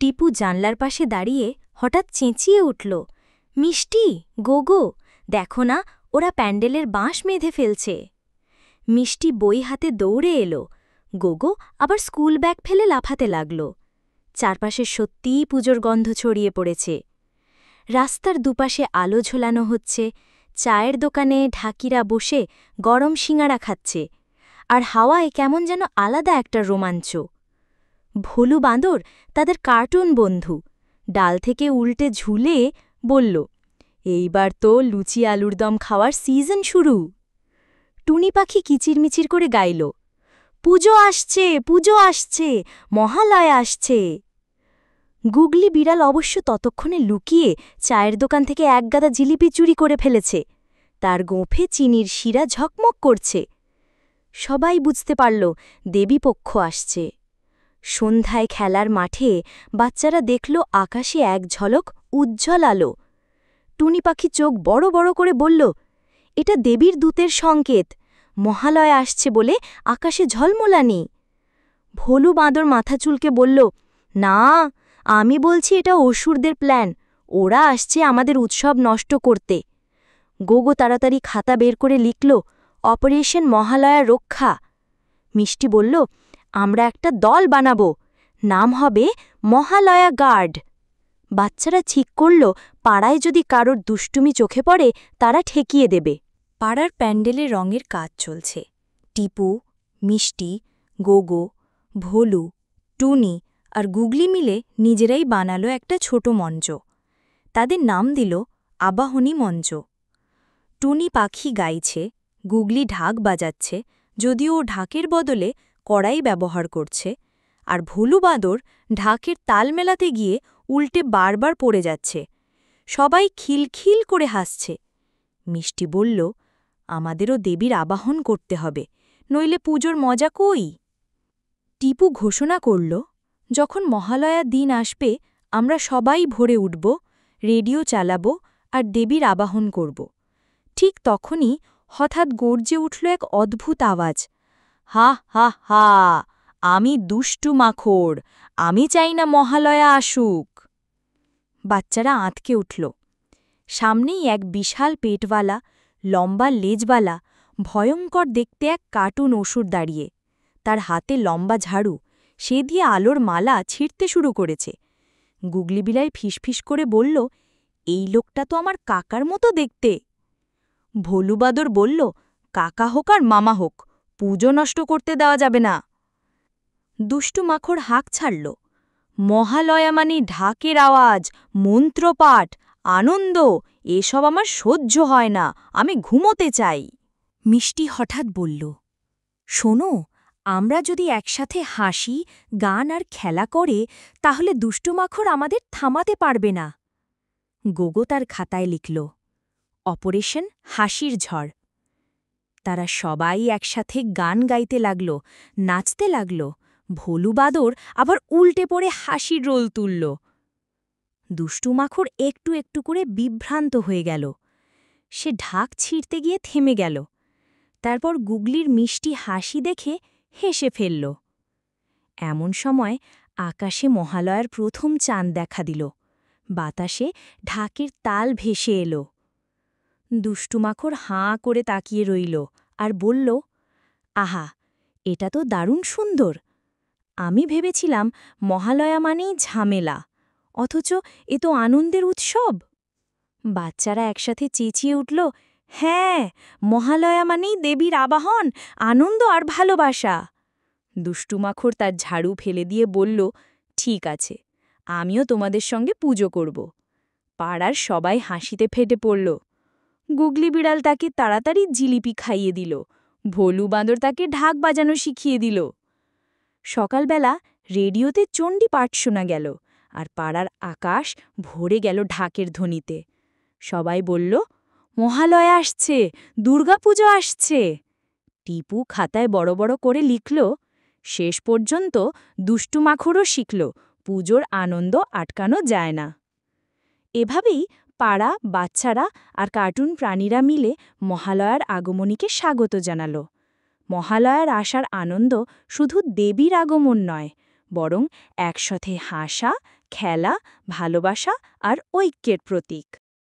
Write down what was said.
টিপু জানলার পাশে দাঁড়িয়ে হঠাৎ চেঁচিয়ে উঠল, মিষ্টি, গোগো, দেখো না, ওরা প্যান্ডেলের বাঁশ বেঁধে ফেলছে। মিষ্টি বই হাতে দৌড়ে এলো। গোগো আবার স্কুল ব্যাগ ফেলে লাফাতে লাগল। চারপাশে সত্যিই পুজোর গন্ধ ছড়িয়ে পড়েছে। রাস্তার দুপাশে আলো ঝোলানো হচ্ছে, চায়ের দোকানে ঢাকিরা বসে গরম সিঙাড়া খাচ্ছে, আর হাওয়ায় কেমন যেন আলাদা একটা রোমাঞ্চ। ভোলু বাঁদর, তাদের কার্টুন বন্ধু, ডাল থেকে উল্টে ঝুলে বলল, এইবার তো লুচি আলুর দম খাওয়ার সিজন শুরু। টুনি পাখি কিচিরমিচির করে গাইল, পুজো আসছে, পুজো আসছে, মহালয়া আসছে। গুগলি বিড়াল অবশ্য ততক্ষণে লুকিয়ে চায়ের দোকান থেকে একগাদা জিলিপি চুরি করে ফেলেছে। তার গোঁফে চিনির শিরা ঝকমক করছে। সবাই বুঝতে পারল দেবীপক্ষ আসছে। সন্ধ্যায় খেলার মাঠে বাচ্চারা দেখল আকাশে এক ঝলক উজ্জ্বল আলো। টুনি পাখি চোখ বড় বড় করে বলল, এটা দেবীর দূতের সংকেত, মহালয়া আসছে বলে আকাশে ঝলমলানি। ভোলু বাঁদর মাথা চুলকে বলল, না, আমি বলছি এটা অসুরদের প্ল্যান, ওরা আসছে আমাদের উৎসব নষ্ট করতে। গোগো তাড়াতাড়ি খাতা বের করে লিখল, অপারেশন মহালয়া রক্ষা। মিষ্টি বলল, আমরা একটা দল বানাব, নাম হবে মহালয়া গার্ড। বাচ্চারা ঠিক করল, পাড়ায় যদি কারোর দুষ্টুমি চোখে পড়ে তারা ঠেকিয়ে দেবে। পাড়ার প্যান্ডেলে রঙের কাজ চলছে। টিপু, মিষ্টি, গোগো, ভোলু, টুনি আর গুগলি মিলে নিজেরাই বানালো একটা ছোট মঞ্চ। তাদের নাম দিল আবাহনী মঞ্চ। টুনি পাখি গাইছে, গুগলি ঢাক বাজাচ্ছে, যদিও ও ঢাকের বদলে কড়াই ব্যবহার করছে, আর ভোলু বাঁদর ঢাকের তাল মেলাতে গিয়ে উল্টে বারবার পড়ে যাচ্ছে। সবাই খিলখিল করে হাসছে। মিষ্টি বলল, আমাদেরও দেবীর আবাহন করতে হবে, নইলে পুজোর মজা কই। টিপু ঘোষণা করল, যখন মহালয়ার দিন আসবে আমরা সবাই ভোরে উঠব, রেডিও চালাব আর দেবীর আবাহন করব। ঠিক তখনই হঠাৎ গর্জে উঠল এক অদ্ভুত আওয়াজ, হা হা হা, আমি দুষ্টু মাখড়, আমি চাই না মহালয়া আসুক। বাচ্চারা আঁতকে উঠল। সামনেই এক বিশাল পেটওয়ালা, লম্বা লেজওয়ালা, ভয়ঙ্কর দেখতে এক কার্টুন অসুর দাঁড়িয়ে। তার হাতে লম্বা ঝাড়ু, সে দিয়ে আলোর মালা ছিঁড়তে শুরু করেছে। গুগলি বিলাই ফিসফিস করে বলল, এই লোকটা তো আমার কাকার মতো দেখতে। ভোলু বাঁদর বলল, কাকা হোক আর মামা হোক, পুজো নষ্ট করতে দেওয়া যাবে না। দুষ্টু মাখড় হাঁক ছাড়ল, মহালয়া মানে ঢাকের আওয়াজ, মন্ত্রপাঠ, আনন্দ, এসব আমার সহ্য হয় না, আমি ঘুমোতে চাই। মিষ্টি হঠাৎ বলল, শোনো, আমরা যদি একসাথে হাসি, গান আর খেলা করে তাহলে দুষ্টু মাখড় আমাদের থামাতে পারবে না। গোগো তার খাতায় লিখল, অপারেশন হাসির ঝড়। তারা সবাই একসাথে গান গাইতে লাগল, নাচতে লাগল। ভোলু বাঁদর আবার উল্টে পড়ে হাসির রোল তুলল। দুষ্টু মাখড় একটু একটু করে বিভ্রান্ত হয়ে গেল। সে ঢাক ছিঁড়তে গিয়ে থেমে গেল। তারপর গুগলির মিষ্টি হাসি দেখে হেসে ফেলল। এমন সময় আকাশে মহালয়ার প্রথম চাঁদ দেখা দিল। বাতাসে ঢাকের তাল ভেসে এলো। দুষ্টু মাখড় হাঁ করে তাকিয়ে রইল আর বলল, আহা, এটা তো দারুণ সুন্দর। আমি ভেবেছিলাম মহালয়া মানেই ঝামেলা, অথচ এ তো আনন্দের উৎসব। বাচ্চারা একসাথে চেঁচিয়ে উঠল, হ্যাঁ, মহালয়া মানেই দেবীর আবাহন, আনন্দ আর ভালোবাসা। দুষ্টু মাখড় তার ঝাড়ু ফেলে দিয়ে বলল, ঠিক আছে, আমিও তোমাদের সঙ্গে পুজো করব। পাড়ার সবাই হাসিতে ফেটে পড়ল। গুগলি বিড়াল তাকে তাড়াতাড়ি জিলিপি খাইয়ে দিল। ভোলু বাঁদর তাকে ঢাক বাজানো শিখিয়ে দিল। সকালবেলা রেডিওতে চণ্ডী পাঠ শোনা গেল, আর পাড়ার আকাশ ভরে গেল ঢাকের ধ্বনিতে। সবাই বলল, মহালয়া আসছে, দুর্গাপুজো আসছে। টিপু খাতায় বড় বড় করে লিখল, শেষ পর্যন্ত দুষ্টু মাখড়ও শিখল, পুজোর আনন্দ আটকানো যায় না। এভাবেই পাড়া, বাচ্চারা আর কার্টুন প্রাণীরা মিলে মহালয়ার আগমনীকে স্বাগত জানাল। মহালয়ার আসার আনন্দ শুধু দেবীর আগমন নয়, বরং একসাথে হাসা, খেলা ভালোবাসা আর ঐক্যের প্রতীক।